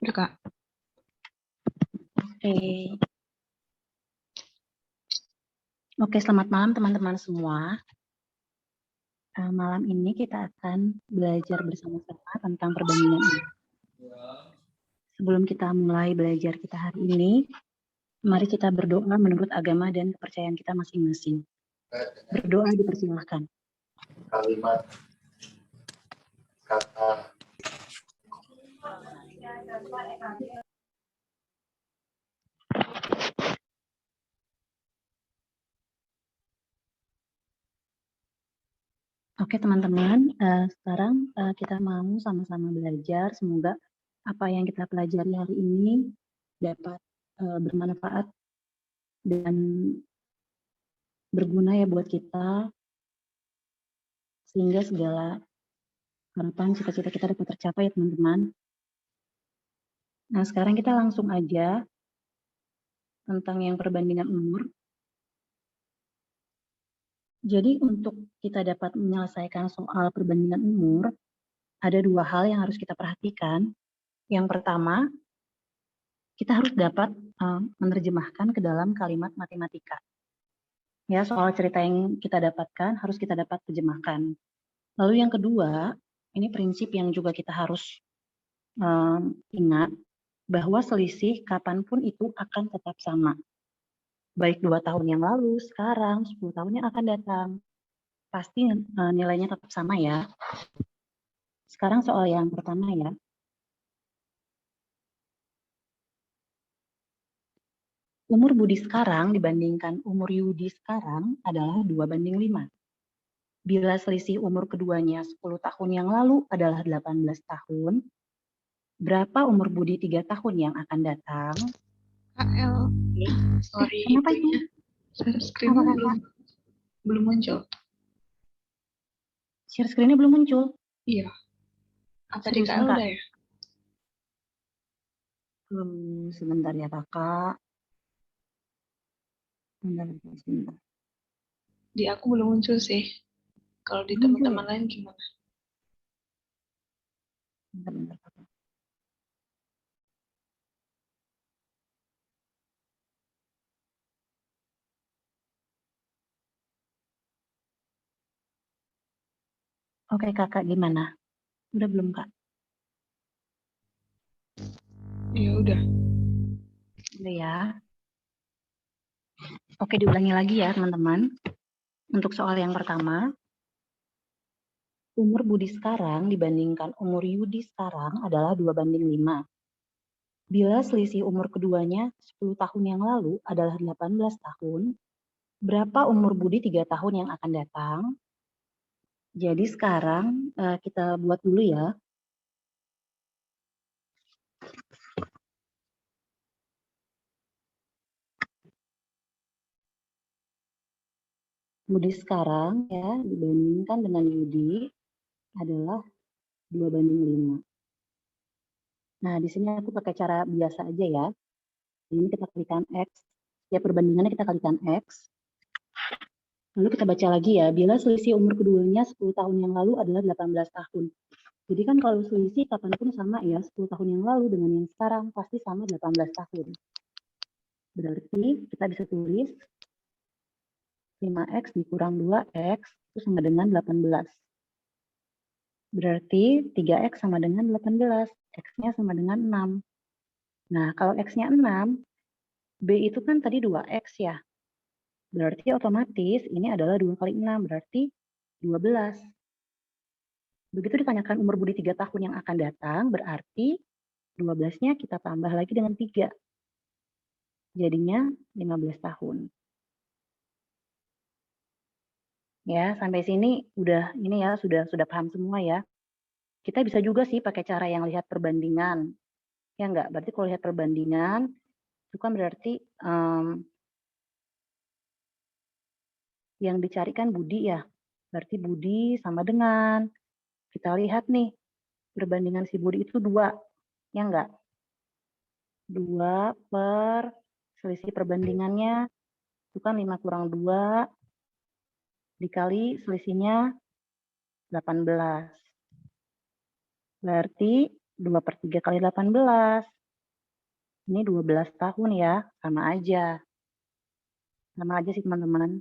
Udah, Kak. Oke, selamat malam teman-teman semua. Malam ini kita akan belajar bersama-sama tentang perbandingan ini. Sebelum kita mulai belajar kita hari ini, mari kita berdoa menurut agama dan kepercayaan kita masing-masing. Berdoa dipersilahkan. Kalimat kata Oke teman-teman, sekarang kita mau sama-sama belajar. Semoga apa yang kita pelajari hari ini dapat bermanfaat dan berguna ya buat kita, sehingga segala harapan cita-cita kita dapat tercapai ya teman-teman. Nah sekarang kita langsung aja tentang yang perbandingan umur. Jadi untuk kita dapat menyelesaikan soal perbandingan umur, ada dua hal yang harus kita perhatikan. Yang pertama, kita harus dapat menerjemahkan ke dalam kalimat matematika. Ya, soal cerita yang kita dapatkan harus kita dapat terjemahkan. Lalu yang kedua, ini prinsip yang juga kita harus ingat, bahwa selisih kapanpun itu akan tetap sama. Baik 2 tahun yang lalu, sekarang, 10 tahun yang akan datang. Pasti nilainya tetap sama ya. Sekarang soal yang pertama ya. Umur Budi sekarang dibandingkan umur Yudi sekarang adalah 2:5. Bila selisih umur keduanya 10 tahun yang lalu adalah 18 tahun, berapa umur Budi 3 tahun yang akan datang? KL, sorry, Kenapa itu? Share screen-nya belum muncul. Share screen-nya belum muncul? Iya. Apa di Seriusan, KL Kak? udah ya? Sebentar ya kakak. Sebentar. Di aku belum muncul sih. Kalau di Muncul teman-teman ya? lain gimana? Bentar, kakak. Oke kakak, gimana? Udah belum kak? Ya udah. Udah ya. Oke, diulangi lagi ya teman-teman. Untuk soal yang pertama, umur Budi sekarang dibandingkan umur Yudi sekarang adalah 2:5. Bila selisih umur keduanya 10 tahun yang lalu adalah 18 tahun, berapa umur Budi 3 tahun yang akan datang? Jadi sekarang kita buat dulu ya. Budi sekarang ya dibandingkan dengan Yudi adalah 2:5. Nah, di sini aku pakai cara biasa aja ya. Ini kita kalikan X. Ya, perbandingannya kita kalikan X. Lalu kita baca lagi ya, bila selisih umur keduanya 10 tahun yang lalu adalah 18 tahun. Jadi kan kalau selisih kapanpun sama ya, 10 tahun yang lalu dengan yang sekarang pasti sama 18 tahun. Berarti kita bisa tulis 5X dikurang 2X itu sama dengan 18. Berarti 3X sama dengan 18, X-nya sama dengan 6. Nah, kalau X-nya 6, B itu kan tadi 2X ya. Berarti otomatis ini adalah 2 kali 6, berarti 12. Begitu ditanyakan umur Budi 3 tahun yang akan datang, berarti 12-nya kita tambah lagi dengan 3. Jadinya 15 tahun. Ya, sampai sini udah ini ya, sudah paham semua ya. Kita bisa juga sih pakai cara yang lihat perbandingan. Ya enggak? Berarti kalau lihat perbandingan, itu kan berarti yang dicarikan Budi ya. Berarti Budi sama dengan, kita lihat nih, perbandingan si Budi itu 2. Ya enggak? 2 per selisih perbandingannya, itu kan 5 kurang 2, dikali selisihnya 18. Berarti 2/3 kali 18. Ini 12 tahun ya, sama aja. Sama aja sih teman-teman.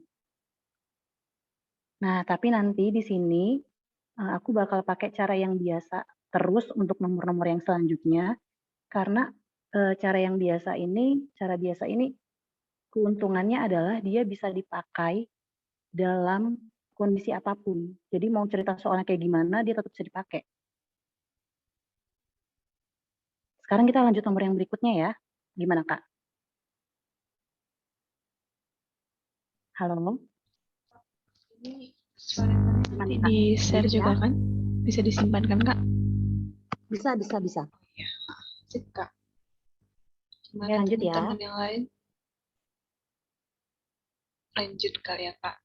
Nah, tapi nanti di sini aku bakal pakai cara yang biasa terus untuk nomor-nomor yang selanjutnya, karena cara biasa ini keuntungannya adalah dia bisa dipakai dalam kondisi apapun. Jadi mau cerita soalnya kayak gimana, dia tetap bisa dipakai. Sekarang kita lanjut nomor yang berikutnya ya. Gimana, Kak? Halo? Ini suaranya nanti Gimana, Kak? di-share Bisa? juga kan? Bisa disimpan kan, Kak? Bisa. Iya. Sip, Kak. Oke, Gimana lanjut ya. teman-teman yang lain? Lanjut kali ya, Kak.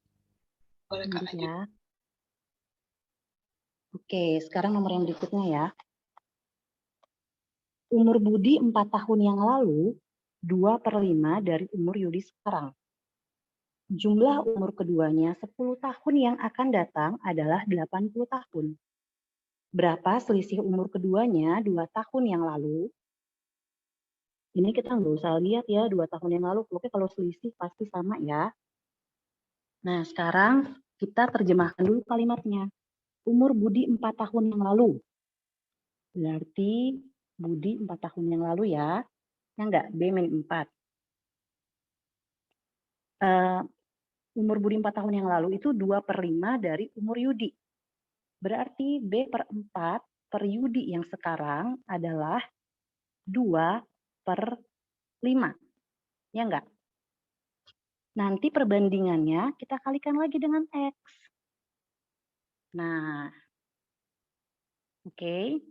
Boleh, Kak, Lanjut lanjut. ya. Oke, sekarang nomor yang berikutnya ya. Umur Budi 4 tahun yang lalu, 2/5 dari umur Yudi sekarang. Jumlah umur keduanya 10 tahun yang akan datang adalah 80 tahun. Berapa selisih umur keduanya 2 tahun yang lalu? Ini kita nggak usah lihat ya 2 tahun yang lalu, pokoknya kalau selisih pasti sama ya. Nah, sekarang kita terjemahkan dulu kalimatnya. Umur Budi 4 tahun yang lalu. Berarti Budi 4 tahun yang lalu ya. Ya enggak? B-4. Umur Budi 4 tahun yang lalu itu 2/5 dari umur Yudi. Berarti B/4 per Yudi yang sekarang adalah 2/5. Ya enggak? Nanti perbandingannya kita kalikan lagi dengan X. Nah, oke.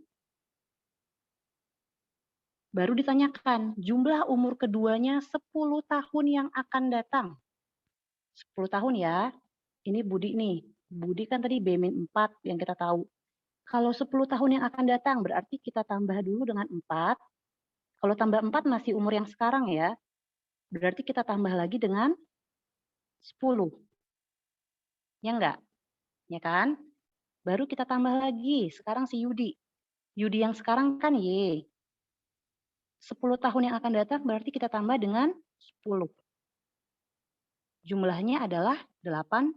Baru ditanyakan, jumlah umur keduanya 10 tahun yang akan datang. 10 tahun ya. Ini Budi nih. Budi kan tadi B-4 yang kita tahu. Kalau 10 tahun yang akan datang, berarti kita tambah dulu dengan 4. Kalau tambah 4 masih umur yang sekarang ya. Berarti kita tambah lagi dengan 10. Ya enggak? Ya kan? Baru kita tambah lagi. Sekarang si Yudi. Yudi yang sekarang kan Y. 10 tahun yang akan datang berarti kita tambah dengan 10. Jumlahnya adalah 80.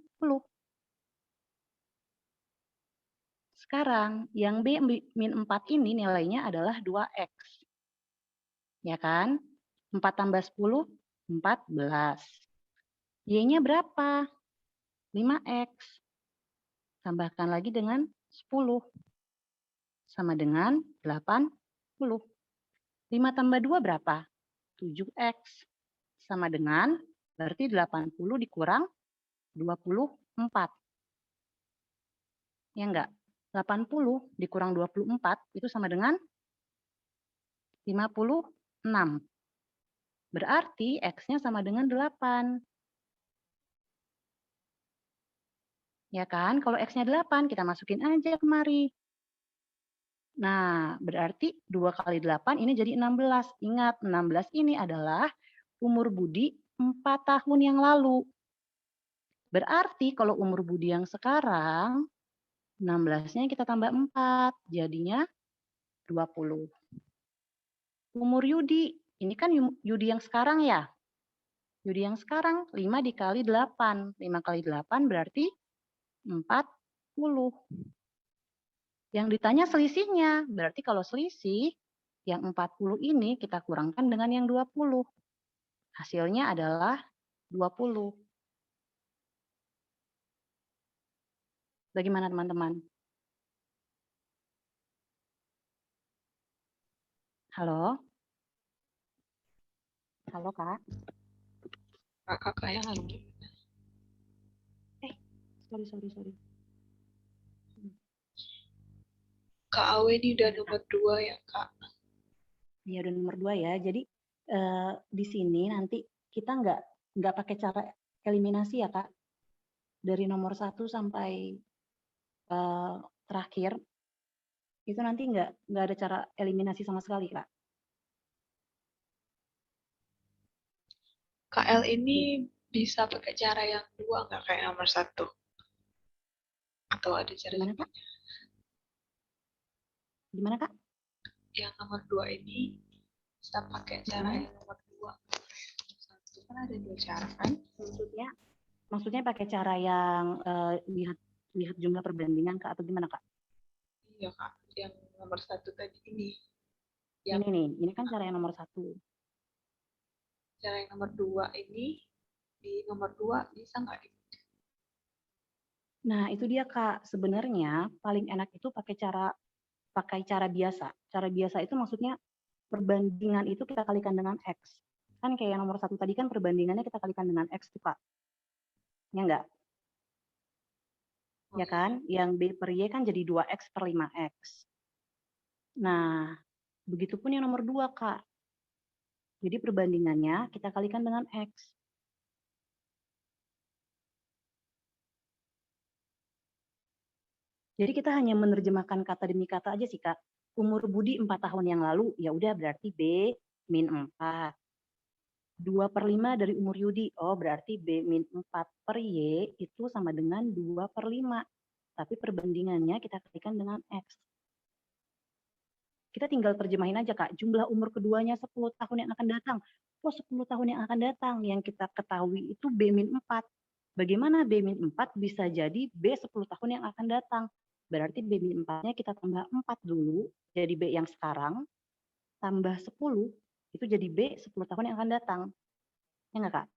Sekarang yang B-4 ini nilainya adalah 2X. Ya kan? 4 tambah 10, 14. Y-nya berapa? 5X. Tambahkan lagi dengan 10. Sama dengan 80. 5 tambah 2 berapa? 7X. Sama dengan, berarti 80 dikurang 24. Ya enggak? 80 dikurang 24 itu sama dengan 56. Berarti X-nya sama dengan 8. Ya kan? Kalau X-nya 8, kita masukin aja kemari. Nah, berarti 2 kali 8 ini jadi 16. Ingat, 16 ini adalah umur Budi 4 tahun yang lalu. Berarti kalau umur Budi yang sekarang, 16-nya kita tambah 4, jadinya 20. Umur Yudi, ini kan Yudi yang sekarang ya. Yudi yang sekarang 5 dikali 8. 5 kali 8 berarti 40. Yang ditanya selisihnya, berarti kalau selisih yang 40 ini kita kurangkan dengan yang 20. Hasilnya adalah 20. Bagaimana teman-teman? Halo? Halo Kak? Kakak yang lanjut. Sorry. Kak Awe ini udah nomor 2 ya, Kak. Iya udah nomor 2 ya. Jadi di sini nanti kita nggak pakai cara eliminasi ya Kak. Dari nomor 1 sampai terakhir itu nanti nggak ada cara eliminasi sama sekali Kak. KL ini bisa pakai cara yang 2 nggak kayak nomor 1? Atau ada cara Gimana Kak? Gimana Kak? yang nomor 2 ini kita pakai cara yang nomor 2. Satu kan ada 2 cara kan? Maksudnya pakai cara yang lihat jumlah perbandingan Kak, atau gimana Kak? Iya Kak, yang nomor 1 tadi ini. Ini kan cara yang nomor 1. Cara yang nomor 2 ini, di nomor 2 bisa nggak? Nah, itu dia Kak. Sebenarnya paling enak itu pakai cara biasa. Cara biasa itu maksudnya perbandingan itu kita kalikan dengan X. Kan kayak yang nomor 1 tadi kan perbandingannya kita kalikan dengan X tuh Kak. Ya enggak? Ya kan? Yang B per Y kan jadi 2X per 5X. Nah, begitupun yang nomor 2 Kak. Jadi perbandingannya kita kalikan dengan X. Jadi kita hanya menerjemahkan kata demi kata aja sih Kak. Umur Budi 4 tahun yang lalu, ya udah berarti B min 4. 2 per 5 dari umur Yudi, oh berarti B min 4 per Y itu sama dengan 2 per 5. Tapi perbandingannya kita kalikan dengan X. Kita tinggal terjemahin aja Kak, jumlah umur keduanya 10 tahun yang akan datang. Oh 10 tahun yang akan datang, yang kita ketahui itu B min 4. Bagaimana B min 4 bisa jadi B 10 tahun yang akan datang? Berarti B min 4-nya kita tambah 4 dulu, jadi B yang sekarang, tambah 10, itu jadi B 10 tahun yang akan datang. Ya nggak Kak?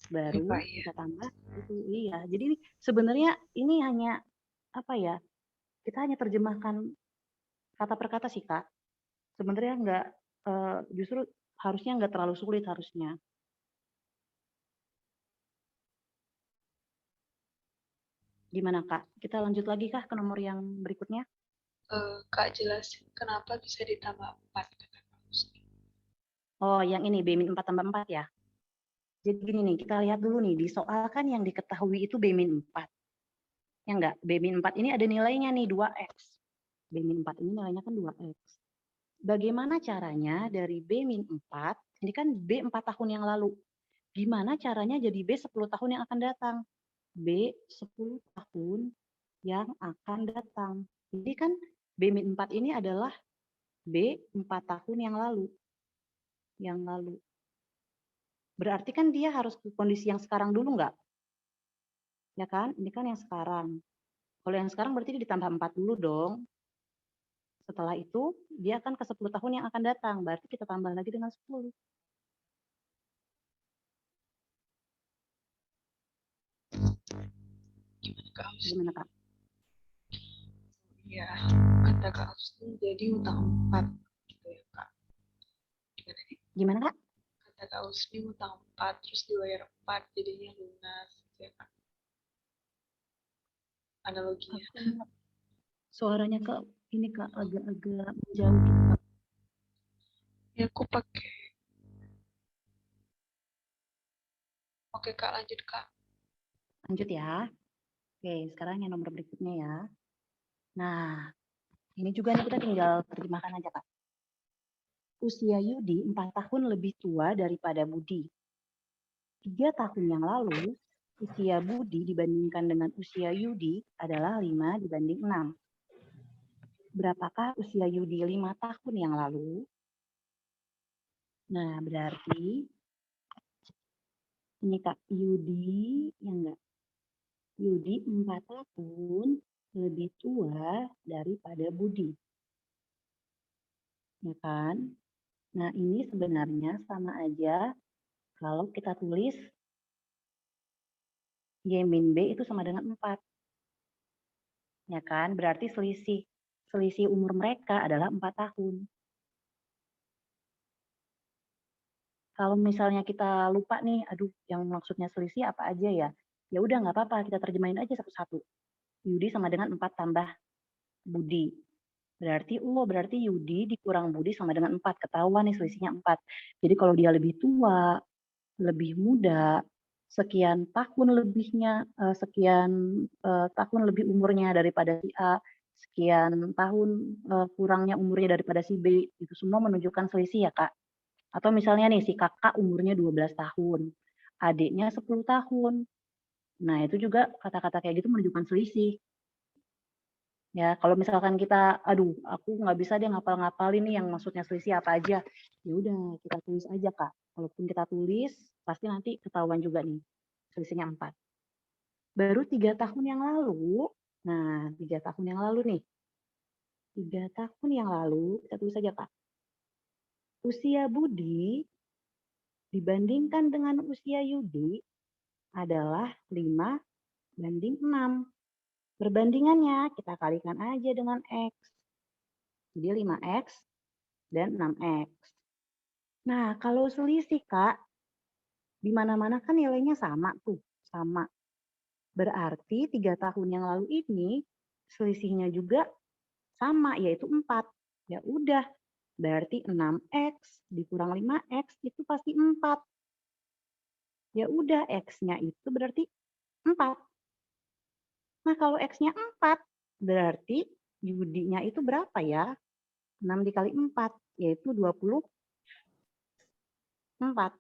Baru Ya, Pak, ya. kita tambah itu. Iya, jadi sebenarnya ini hanya apa ya, kita hanya terjemahkan kata per kata sih Kak. Sebenarnya nggak, justru harusnya nggak terlalu sulit harusnya. Gimana Kak? Kita lanjut lagi kah ke nomor yang berikutnya? Kak jelasin kenapa bisa ditambah 4. Oh, yang ini B min 4 tambah 4 ya? Jadi gini nih, kita lihat dulu nih, di soal kan yang diketahui itu B min 4. Ya enggak? B min 4 ini ada nilainya nih 2X. B min 4 ini nilainya kan 2X. Bagaimana caranya dari B min 4, ini kan B 4 tahun yang lalu. Gimana caranya jadi B 10 tahun yang akan datang? B 10 tahun yang akan datang. Jadi kan B min 4 ini adalah B 4 tahun yang lalu. Berarti kan dia harus ke kondisi yang sekarang dulu nggak? Ya kan? Ini kan yang sekarang. Kalau yang sekarang berarti ditambah 4 dulu dong. Setelah itu, dia akan ke 10 tahun yang akan datang. Berarti kita tambah lagi dengan 10. Gimana Kak? Iya, kata Kak Husni jadi utang 4. Gitu ya Kak. Gimana Kak? Kata Kak Husni utang 4, terus dibayar 4, jadinya lunas. Gitu ya Kak. Analoginya. Suaranya Kak, ini Kak agak-agak menjauh gitu Kak. Ya aku pakai. Oke Kak, lanjut Kak. Lanjut ya. Oke, sekarang yang nomor berikutnya ya. Nah, ini juga nih kita tinggal terjemahkan aja Kak. Usia Yudi 4 tahun lebih tua daripada Budi. 3 tahun yang lalu, usia Budi dibandingkan dengan usia Yudi adalah 5 dibanding 6. Berapakah usia Yudi 5 tahun yang lalu? Nah, berarti ini Kak, Yudi, ya enggak? Yudi 4 tahun lebih tua daripada Budi. Ya kan? Nah, ini sebenarnya sama aja kalau kita tulis Y min B itu sama dengan 4. Ya kan? Berarti selisih umur mereka adalah 4 tahun. Kalau misalnya kita lupa nih, aduh yang maksudnya selisih apa aja ya? Ya udah nggak apa-apa, kita terjemahin aja satu-satu. Yudi sama dengan 4 tambah Budi. Berarti Yudi dikurang Budi sama dengan 4. Ketahuan nih selisihnya 4. Jadi kalau dia lebih tua, lebih muda, sekian tahun lebihnya, tahun lebih umurnya daripada si A, sekian tahun kurangnya umurnya daripada si B, itu semua menunjukkan selisih ya Kak. Atau misalnya nih si kakak umurnya 12 tahun, adiknya 10 tahun. Nah itu juga kata-kata kayak gitu menunjukkan selisih. Ya, kalau misalkan kita, aduh, aku nggak bisa deh ngapal-ngapalin nih yang maksudnya selisih apa aja. Ya udah, kita tulis aja, Kak. Walaupun kita tulis, pasti nanti ketahuan juga nih, selisihnya 4. Baru 3 tahun yang lalu, nah 3 tahun yang lalu nih, 3 tahun yang lalu, kita tulis aja, Kak. Usia Budi dibandingkan dengan usia Yudi adalah 5:6. Perbandingannya kita kalikan aja dengan X. Jadi 5X dan 6X. Nah, kalau selisih, Kak, di mana-mana kan nilainya sama tuh, sama. Berarti 3 tahun yang lalu ini selisihnya juga sama, yaitu 4. Ya udah, berarti 6X dikurang 5X itu pasti 4. Ya udah, X-nya itu berarti 4. Nah, kalau X-nya 4, berarti Yudi-nya itu berapa ya? 6 dikali 4, yaitu 24. 24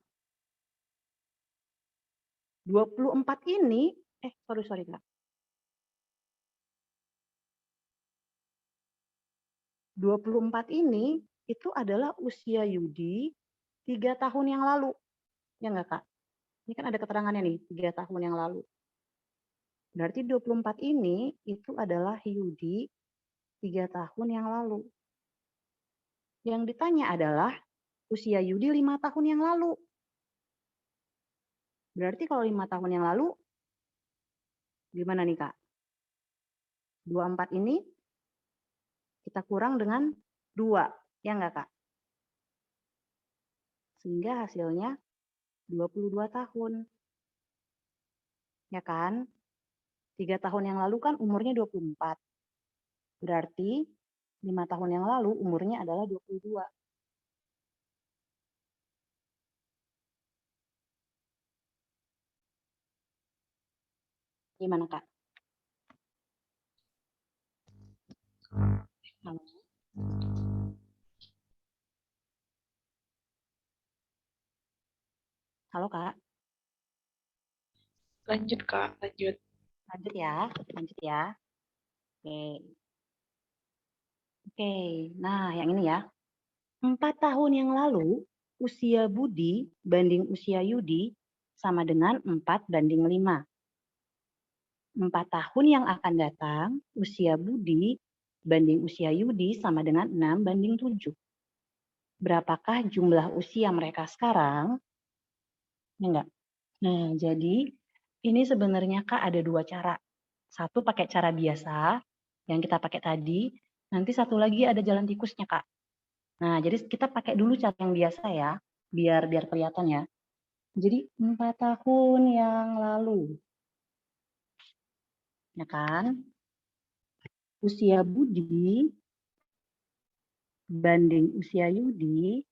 ini, sorry Kak. 24 ini itu adalah usia Yudi 3 tahun yang lalu. Ya enggak, Kak? Ini kan ada keterangannya nih, 3 tahun yang lalu. Berarti 24 ini itu adalah Yudi 3 tahun yang lalu. Yang ditanya adalah usia Yudi 5 tahun yang lalu. Berarti kalau 5 tahun yang lalu, gimana nih, Kak? 24 ini kita kurang dengan 2, ya enggak, Kak? Sehingga hasilnya 22 tahun. Ya kan? 3 tahun yang lalu kan umurnya 24. Berarti 5 tahun yang lalu umurnya adalah 22. Gimana, Kak? Halo? Halo, Kak? Lanjut, Kak. Lanjut. Lanjut ya. Oke. Oke, nah yang ini ya. 4 tahun yang lalu, usia Budi banding usia Yudi sama dengan 4:5. 4 tahun yang akan datang, usia Budi banding usia Yudi sama dengan 6:7. Berapakah jumlah usia mereka sekarang? Ya enggak? Nah, jadi ini sebenarnya Kak ada 2 cara. Satu pakai cara biasa, yang kita pakai tadi. Nanti satu lagi ada jalan tikusnya, Kak. Nah, jadi kita pakai dulu cara yang biasa ya, biar kelihatan ya. Jadi 4 tahun yang lalu. Ya kan? Usia Budi banding usia Yudi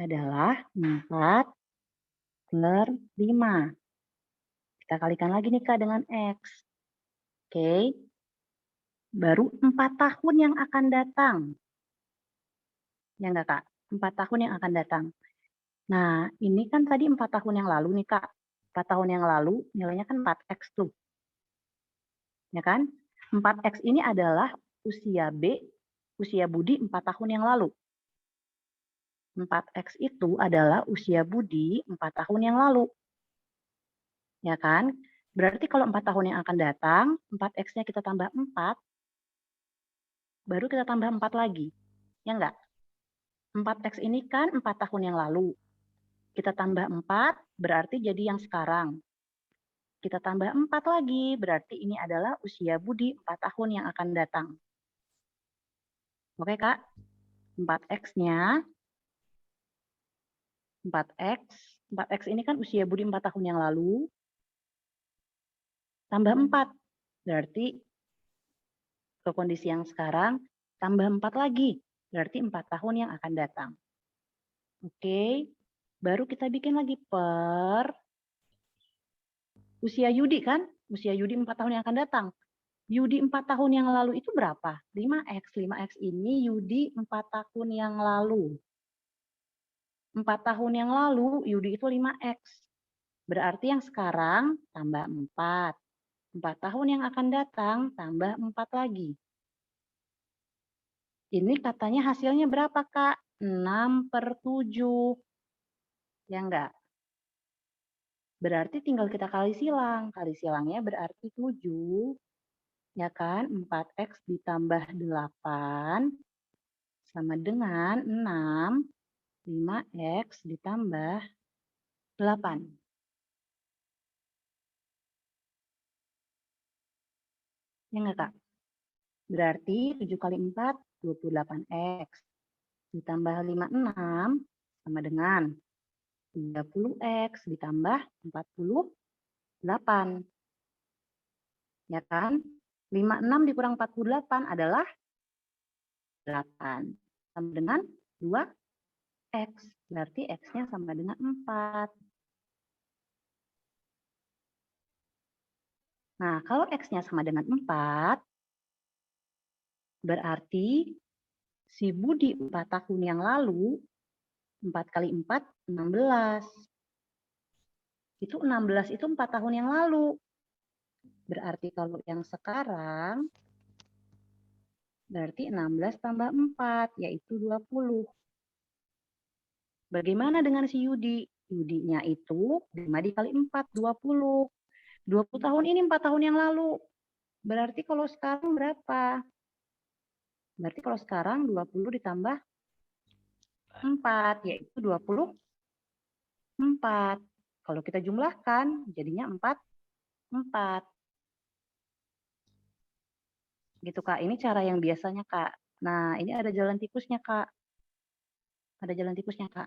adalah 4/5. Kita kalikan lagi nih Kak dengan X. Oke. Baru 4 tahun yang akan datang. Ya enggak Kak? 4 tahun yang akan datang. Nah, ini kan tadi 4 tahun yang lalu nih Kak. 4 tahun yang lalu nilainya kan 4X tuh. Ya kan? 4X ini adalah usia Budi 4 tahun yang lalu. 4X itu adalah usia Budi 4 tahun yang lalu. Ya kan? Berarti kalau 4 tahun yang akan datang, 4X-nya kita tambah 4, baru kita tambah 4 lagi. Ya enggak? 4X ini kan 4 tahun yang lalu. Kita tambah 4, berarti jadi yang sekarang. Kita tambah 4 lagi, berarti ini adalah usia Budi 4 tahun yang akan datang. Oke, Kak? 4X-nya, 4X ini kan usia Budi 4 tahun yang lalu, tambah 4. Berarti ke kondisi yang sekarang, tambah 4 lagi. Berarti 4 tahun yang akan datang. Oke, baru kita bikin lagi per usia Yudi kan? Usia Yudi 4 tahun yang akan datang. Yudi 4 tahun yang lalu itu berapa? 5X. 5X ini Yudi 4 tahun yang lalu. 4 tahun yang lalu Yudi itu 5X. Berarti yang sekarang tambah 4. 4 tahun yang akan datang tambah 4 lagi. Ini katanya hasilnya berapa, Kak? 6/7. Ya enggak? Berarti tinggal kita kali silang. Kali silangnya berarti 7. Ya kan? 4x ditambah 8 sama dengan 6. 5x ditambah 8. Ya enggak, Kak? Berarti 7 kali 4, 28x. Ditambah 56 sama dengan 30x ditambah 48. Ya kan? 56 dikurang 48 adalah 8. Sama dengan 2x. Berarti x-nya sama dengan 4. Nah, kalau x-nya sama dengan 4, berarti si Budi 4 tahun yang lalu, 4 kali 4, 16. Itu 16 itu 4 tahun yang lalu. Berarti kalau yang sekarang, berarti 16 tambah 4, yaitu 20. Bagaimana dengan si Yudi? Yudinya itu 5 dikali 4, 20. 20 tahun ini 4 tahun yang lalu. Berarti kalau sekarang berapa? Berarti kalau sekarang 20 ditambah 4, yaitu 24. Kalau kita jumlahkan, jadinya 4. Gitu, Kak. Ini cara yang biasanya, Kak. Nah, ini ada jalan tikusnya, Kak. Ada jalan tikusnya, Kak.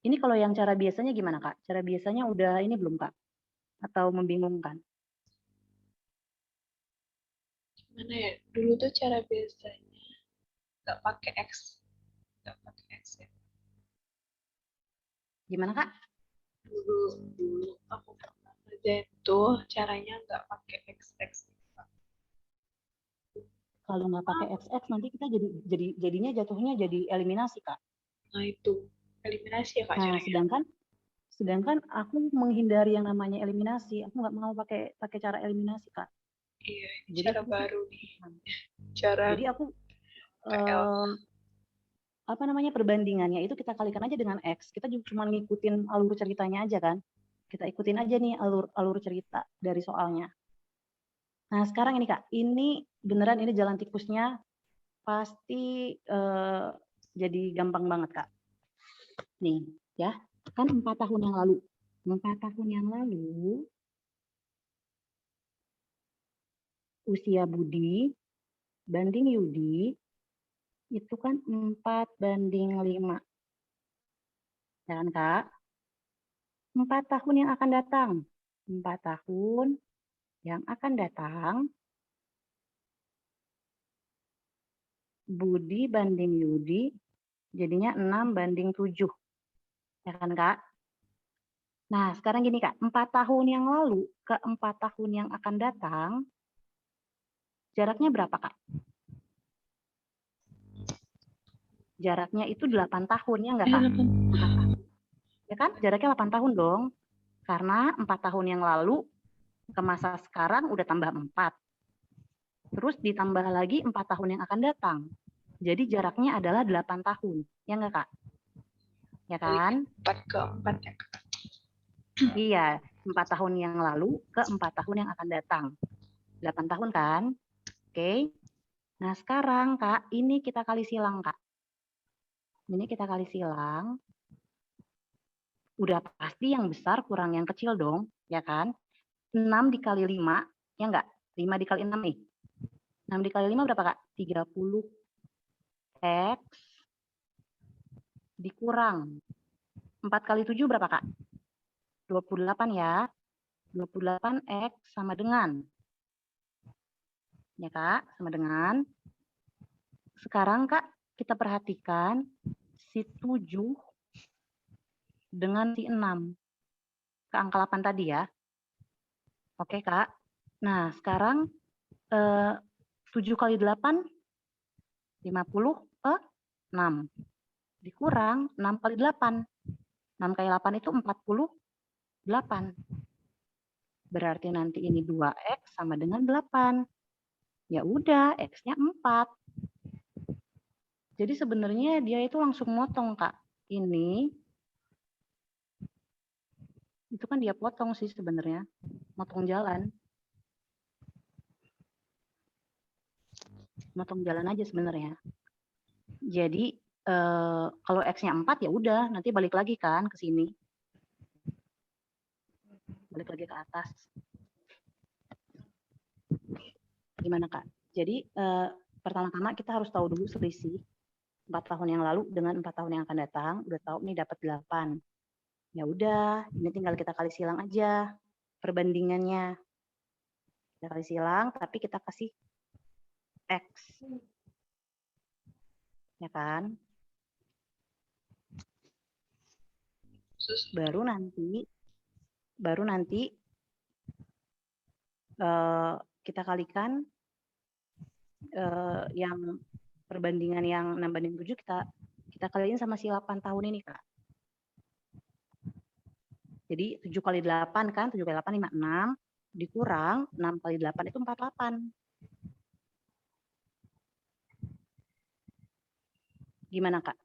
Ini kalau yang cara biasanya gimana, Kak? Cara biasanya udah ini belum, Kak? Atau membingungkan? Gimana ya? Dulu tuh cara biasanya nggak pakai X. Nggak pakai X ya. Gimana, Kak? Dulu aku pernah ngerjain tuh caranya nggak pakai XX. Kalau nggak pakai XX nanti kita jadinya jatuhnya jadi eliminasi, Kak. Nah itu eliminasi ya Kak Nah, caranya. sedangkan aku menghindari yang namanya eliminasi. Aku nggak mau pakai cara eliminasi, Kak. Iya, ini Jadi cara aku baru nih. Cara jadi aku KL. apa namanya perbandingannya itu kita kalikan aja dengan X. Kita cuma ngikutin alur ceritanya aja kan. Kita ikutin aja nih alur cerita dari soalnya. Nah, sekarang ini Kak, ini beneran ini jalan tikusnya pasti jadi gampang banget, Kak. Nih, ya. Kan 4 tahun yang lalu. 4 tahun yang lalu usia Budi banding Yudi itu kan 4/5. Ya kan, Kak? 4 tahun yang akan datang. 4 tahun yang akan datang, Budi banding Yudi, jadinya 6/7. Ya kan, Kak? Nah, sekarang gini, Kak. 4 tahun yang lalu ke 4 tahun yang akan datang, jaraknya berapa, Kak? Jaraknya itu 8 tahun, ya enggak, Kak? 4 tahun. Ya kan? Jaraknya 8 tahun dong. Karena 4 tahun yang lalu ke masa sekarang udah tambah 4. Terus ditambah lagi 4 tahun yang akan datang. Jadi jaraknya adalah 8 tahun. Ya enggak, Kak? Ya kan? 4 ke 4 ya Kak. Iya, 4 tahun yang lalu ke 4 tahun yang akan datang. 8 tahun kan? Oke. Nah, sekarang, Kak, ini kita kali silang, Kak. Ini kita kali silang. Udah pasti yang besar kurang yang kecil dong, ya kan? 6 dikali 5, ya enggak? 5 dikali 6 nih. 6 dikali 5 berapa, Kak? 30. X dikurang 4 kali 7 berapa, Kak? 28 ya. 28X sama dengan, ya Kak, sama dengan. Sekarang Kak, kita perhatikan si 7 dengan si 6. Ke angka 8 tadi ya. Oke Kak. Nah, sekarang 7 kali 8, 56. Dikurang 6 kali 8. 6 kali 8 itu 48. Berarti nanti ini 2X sama dengan 8. Ya udah, X-nya 4. Jadi sebenarnya dia itu langsung motong, Kak. Ini, itu kan dia potong sih sebenarnya. Motong jalan. Motong jalan aja sebenarnya. Jadi, kalau X-nya 4 ya udah, nanti balik lagi kan ke sini. Balik lagi ke atas. Gimana, Kak? Jadi, pertama-tama kita harus tahu dulu selisih 4 tahun yang lalu dengan 4 tahun yang akan datang. Udah tahu nih dapat 8. Ya udah, ini tinggal kita kali silang aja perbandingannya. Kita kali silang, tapi kita kasih X. Ya kan? Terus Baru nanti kita kalikan yang perbandingan yang 6:7 kita kaliin sama si 8 tahun ini, Kak. Jadi 7 kali 8 kan, 7 kali 8 56, dikurang 6 kali 8 itu 48. Gimana, Kak?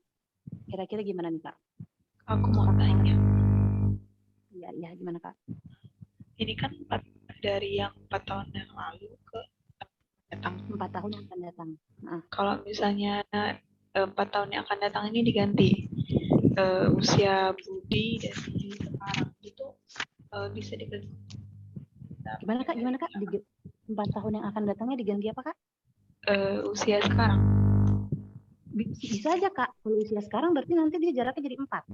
Kira-kira gimana nih, Kak? aku mau tanya, Iya, gimana, Kak? ini kan dari yang 4 tahun yang lalu ke datang. 4 tahun yang akan datang. Kalau misalnya 4 tahun yang akan datang ini diganti usia Budi dari sekarang itu bisa diganti. Gimana, Kak? 4 tahun yang akan datangnya diganti apa, Kak? Usia sekarang. Bisa aja, Kak. Kalau usia sekarang berarti nanti dia jaraknya jadi 4.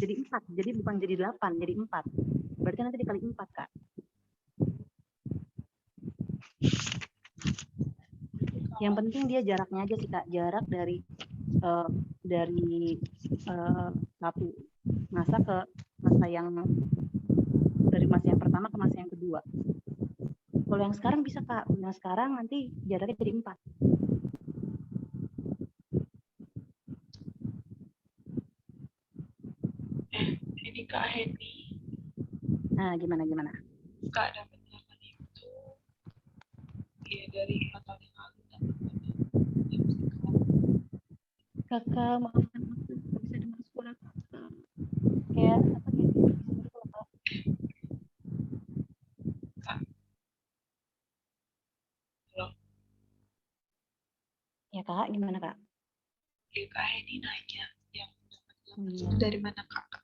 Jadi 4, jadi bukan jadi 8, jadi 4. Berarti nanti dikali 4, Kak. Yang penting dia jaraknya aja sih, Kak. Jarak dari satu masa ke masa yang dari masa yang pertama ke masa yang kedua. Kalau yang sekarang bisa, Kak. Yang sekarang nanti jaraknya jadi 4. Ini Kak Heni. Nah, gimana? Kak dapat delapan itu ya dari 4 tahun yang lalu dan Kakak, maafkan aku nggak bisa dengar suara Kakak. Kayak apa kayak gitu, Kak. Kak. Halo. Ya, Kak, gimana, Kak? Ya Kak Heni nanya yang dapat 8 itu dari mana Kak?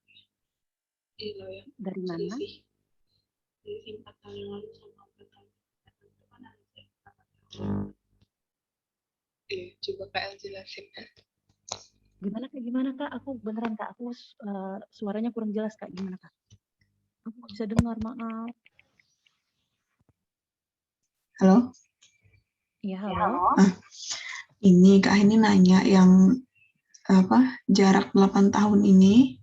Yang Dari mana? selisih 4 tahun yang lalu sama 4 tahun yang datang itu kan ada 4 tahun. Coba Kak El jelasin ya. Gimana, Kak? Aku beneran, Kak. Aku suaranya kurang jelas, Kak. Gimana, Kak? Aku nggak bisa dengar, maaf. Halo? Iya, halo. Ini Kak ini nanya yang jarak 8 tahun ini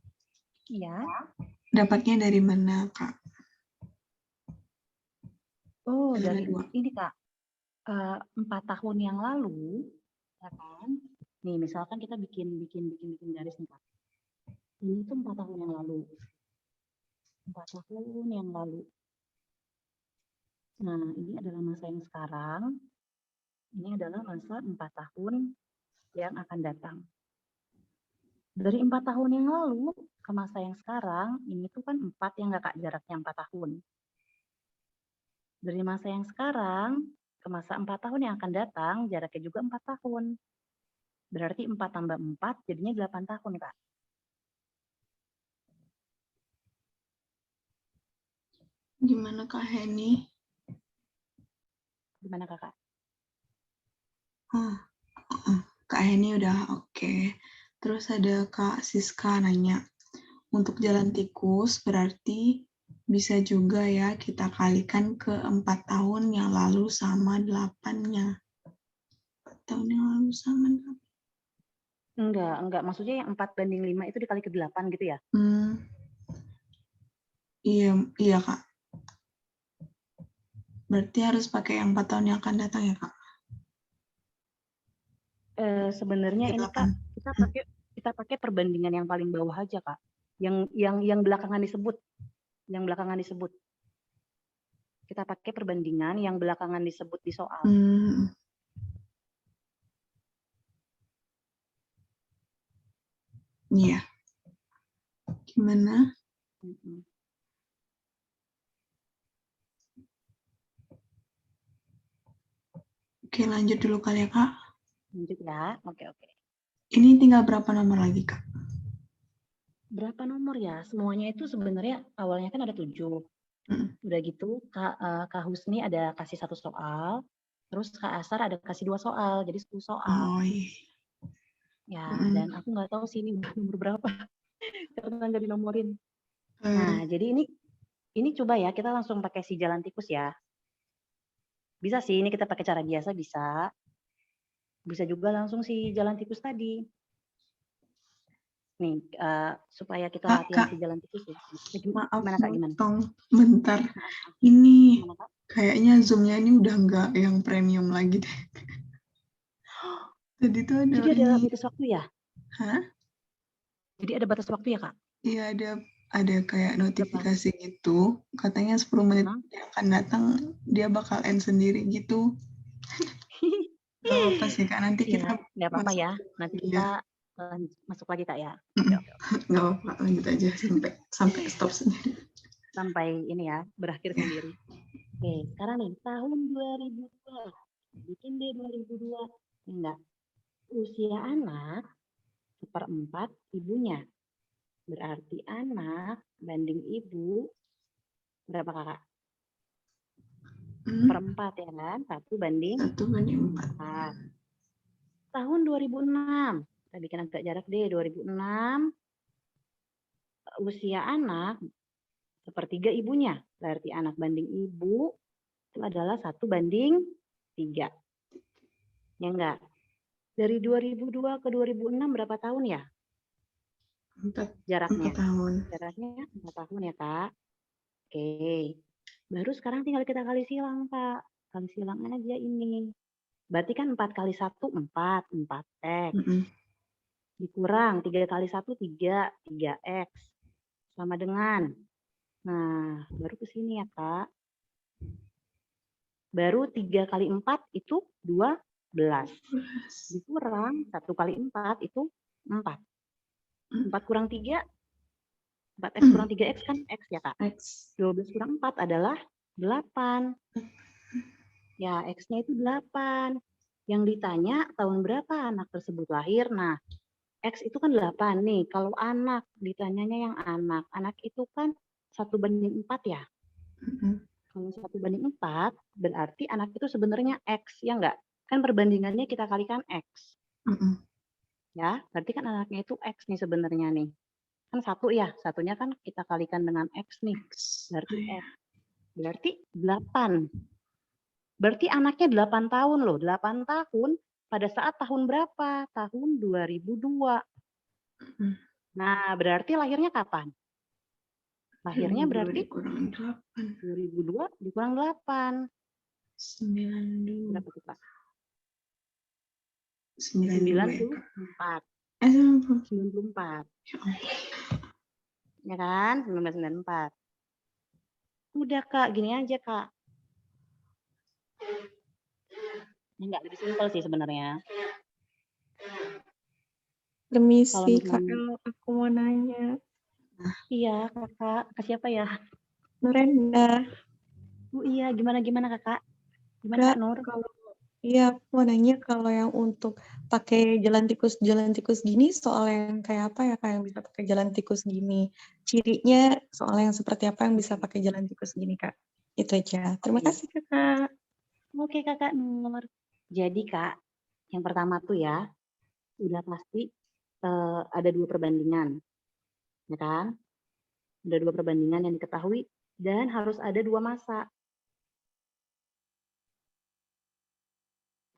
Iya. dapatnya dari mana, Kak? Oh, Ada dari dua. ini, Kak. 4 tahun yang lalu, ya kan? Nih, misalkan kita bikin garis nih, Kak. Ini tuh 4 tahun yang lalu. 4 tahun yang lalu. Nah, ini adalah masa yang sekarang. Ini adalah masa 4 tahun yang akan datang. Dari 4 tahun yang lalu ke masa yang sekarang, ini tuh kan 4 yang nggak, Kak, jaraknya 4 tahun. Dari masa yang sekarang ke masa 4 tahun yang akan datang, jaraknya juga 4 tahun. Berarti 4 tambah 4 jadinya 8 tahun, Kak. Gimana Kak Heni? Gimana, Kakak? Kak Heni udah oke. Terus ada Kak Siska nanya, untuk jalan tikus berarti bisa juga ya kita kalikan ke 4 tahun yang lalu sama 8-nya. 4 tahun yang lalu sama 8. Enggak. Maksudnya yang 4/5 itu dikali ke 8 gitu ya? Iya Kak. Berarti harus pakai yang 4 tahun yang akan datang ya, Kak? Sebenarnya ini, Kak, kita pakai perbandingan yang paling bawah aja, Kak. Yang belakangan disebut. Kita pakai perbandingan yang belakangan disebut di soal. nih ya. Gimana? Oke, lanjut dulu kali ya, Kak. Lanjut ya. Oke. Ini tinggal berapa nomor lagi, Kak? Berapa nomor ya? Semuanya itu sebenarnya awalnya kan ada 7. Udah gitu, Kak Husni ada kasih 1 soal, terus Kak Asar ada kasih 2 soal, jadi 10 soal. Oh, iya. Ya, dan aku nggak tahu sih ini nomor berapa, karena nggak dinomorin. Nah, jadi ini coba ya, kita langsung pakai si jalan tikus ya. Bisa sih, ini kita pakai cara biasa bisa. Bisa juga langsung si jalan tikus tadi. Nih, supaya kita latihan Kak, si jalan tikus ya. maaf, Gimana Kak, gimana? potong bentar. Ini Gimana, Kak? kayaknya Zoom-nya ini udah nggak yang premium lagi deh. Tadi tuh ada Jadi ada ini. batas waktu ya? Hah? Jadi ada batas waktu ya, Kak? Iya, ada kayak notifikasi gitu. Katanya 10 menit yang akan datang dia bakal end sendiri gitu. Gak apa sih, Kak. Nanti Iya, kita nggak apa-apa ya. Nanti kita masuk lagi Kak ya. Oke. Gak apa-apa, lanjut aja sampai stop sendiri. Sampai ini ya, berakhir sendiri. Oke, sekarang nih, tahun 2002. Bikin deh 2002. Enggak. Usia anak 1/4 ibunya. Berarti anak banding ibu berapa Kakak? 1/4 ya kan? 1/4. Tahun 2006. Kita bikin agak jarak deh, 2006. Usia anak 1/3 ibunya. Berarti anak banding ibu itu adalah 1/3. Ya enggak? Dari 2002 ke 2006 berapa tahun ya? 4 Jaraknya. tahun. Jaraknya 4 tahun ya, Kak. Oke. Baru sekarang tinggal kita kali silang, Kak. Kali silang aja ini. Berarti kan 4 kali 1, 4X. Dikurang 3 kali 1, 3X. Sama dengan. Nah, baru ke sini ya, Kak. Baru 3 kali 4 itu 12. Dikurang 1 kali 4 itu 4. 4 kurang 3, 4X kurang 3X kan X ya, Kak? 12 kurang 4 adalah 8. Ya, X-nya itu 8. Yang ditanya tahun berapa anak tersebut lahir. Nah, X itu kan 8 nih. Kalau anak, ditanyanya yang anak. Anak itu kan 1/4 ya. Kalau 1/4, berarti anak itu sebenarnya X, ya enggak? Kan perbandingannya kita kalikan X. Ya, berarti kan anaknya itu X nih sebenarnya nih. Kan 1 ya, satunya kan kita kalikan dengan X nih. Berarti X. Berarti 8. Berarti anaknya 8 tahun loh. 8 tahun pada saat tahun berapa? Tahun 2002. Nah, berarti lahirnya kapan? Lahirnya berarti 2002 dikurang 8. 92. Berapa tuh, Kak? 94. 94. Ya kan? 1994. Udah, Kak. Gini aja, Kak. Enggak, lebih simpel sih sebenarnya. Permisi, Kak, aku mau nanya. Iya, Kakak. Ke siapa ya? Nurenda. Oh iya, gimana Kakak? Gimana Kak Nur? Iya, aku mau nanya kalau yang untuk pakai jalan tikus gini, soal yang kayak apa ya, Kak, yang bisa pakai jalan tikus gini? Cirinya soal yang seperti apa yang bisa pakai jalan tikus gini, Kak? Itu aja. Terima kasih, Kakak. Oke, Kakak Nur. Jadi, Kak, yang pertama tuh ya, udah pasti ada 2 perbandingan. Ya kan? Ada 2 perbandingan yang diketahui dan harus ada 2 masa.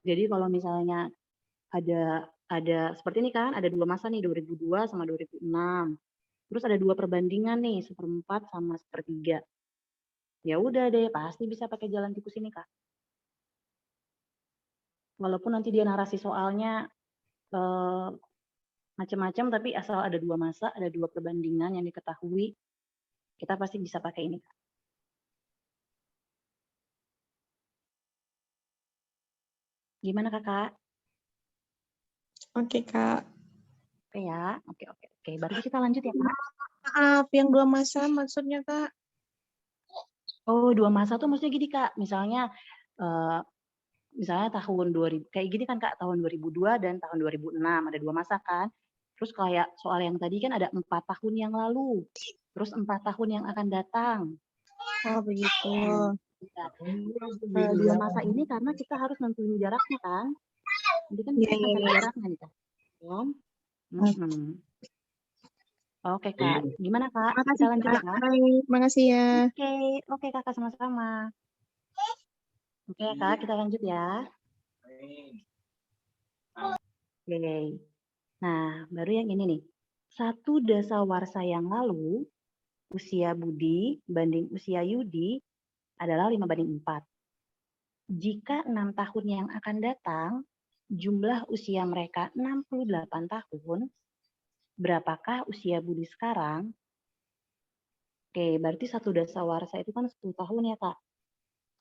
Jadi kalau misalnya ada seperti ini kan, ada 2 masa nih, 2002 sama 2006. Terus ada 2 perbandingan nih, 1/4 sama 1/3. Ya udah deh, pasti bisa pakai jalan tikus ini, Kak. Walaupun nanti dia narasi soalnya macam-macam, tapi asal ada 2 masa, ada 2 perbandingan yang diketahui, kita pasti bisa pakai ini, Kak. Gimana, Kakak? Oke, Kak. Oke ya, oke. Berarti kita lanjut ya, Kak. Maaf, yang 2 masa maksudnya, Kak? Oh, 2 masa tuh maksudnya gini, Kak, misalnya tahun 2000 kayak gini kan, Kak, tahun 2002 dan tahun 2006, ada 2 masa kan. Terus kayak soal yang tadi kan ada 4 tahun yang lalu, terus 4 tahun yang akan datang. Oh, begitu. Iya. 2 masa ini karena kita harus nentuin jaraknya kan. Jadi kan kita akan cari jaraknya nih, Kak. Kan? Oke, Kak. Gimana, Kak? Kita Makasih, lanjut ya, Kak. Kak? Baik, makasih ya. Oke, Kakak, sama-sama. Oke, Kak, kita lanjut ya. Oke. Nah, baru yang ini nih. 1 dasawarsa yang lalu, usia Budi banding usia Yudi adalah 5:4. Jika 6 tahun yang akan datang, jumlah usia mereka 68 tahun, berapakah usia Budi sekarang? Oke, berarti 1 dasawarsa itu kan 10 tahun ya, Kak.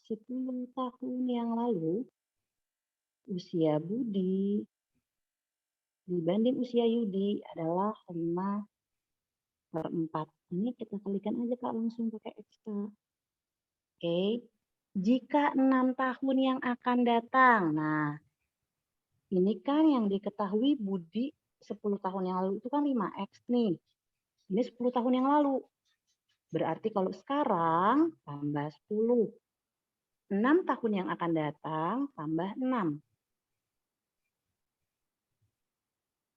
10 tahun yang lalu, usia Budi dibanding usia Yudi adalah 5/4. Ini kita kalikan aja, Kak, langsung pakai ekstra. Oke. Jika 6 tahun yang akan datang. Nah, ini kan yang diketahui Budi 10 tahun yang lalu itu kan 5X nih. Ini 10 tahun yang lalu. Berarti kalau sekarang tambah 10. 6 tahun yang akan datang tambah 6.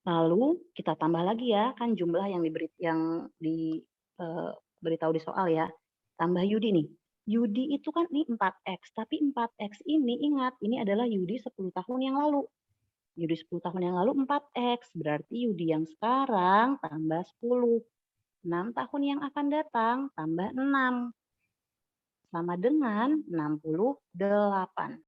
Lalu kita tambah lagi ya, kan jumlah yang diberitahu di soal ya. Tambah Yudi nih. Yudi itu kan ini 4X, tapi 4X ini ingat, ini adalah Yudi 10 tahun yang lalu. Yudi 10 tahun yang lalu 4X, berarti Yudi yang sekarang tambah 10. 6 tahun yang akan datang tambah 6. Sama dengan 68.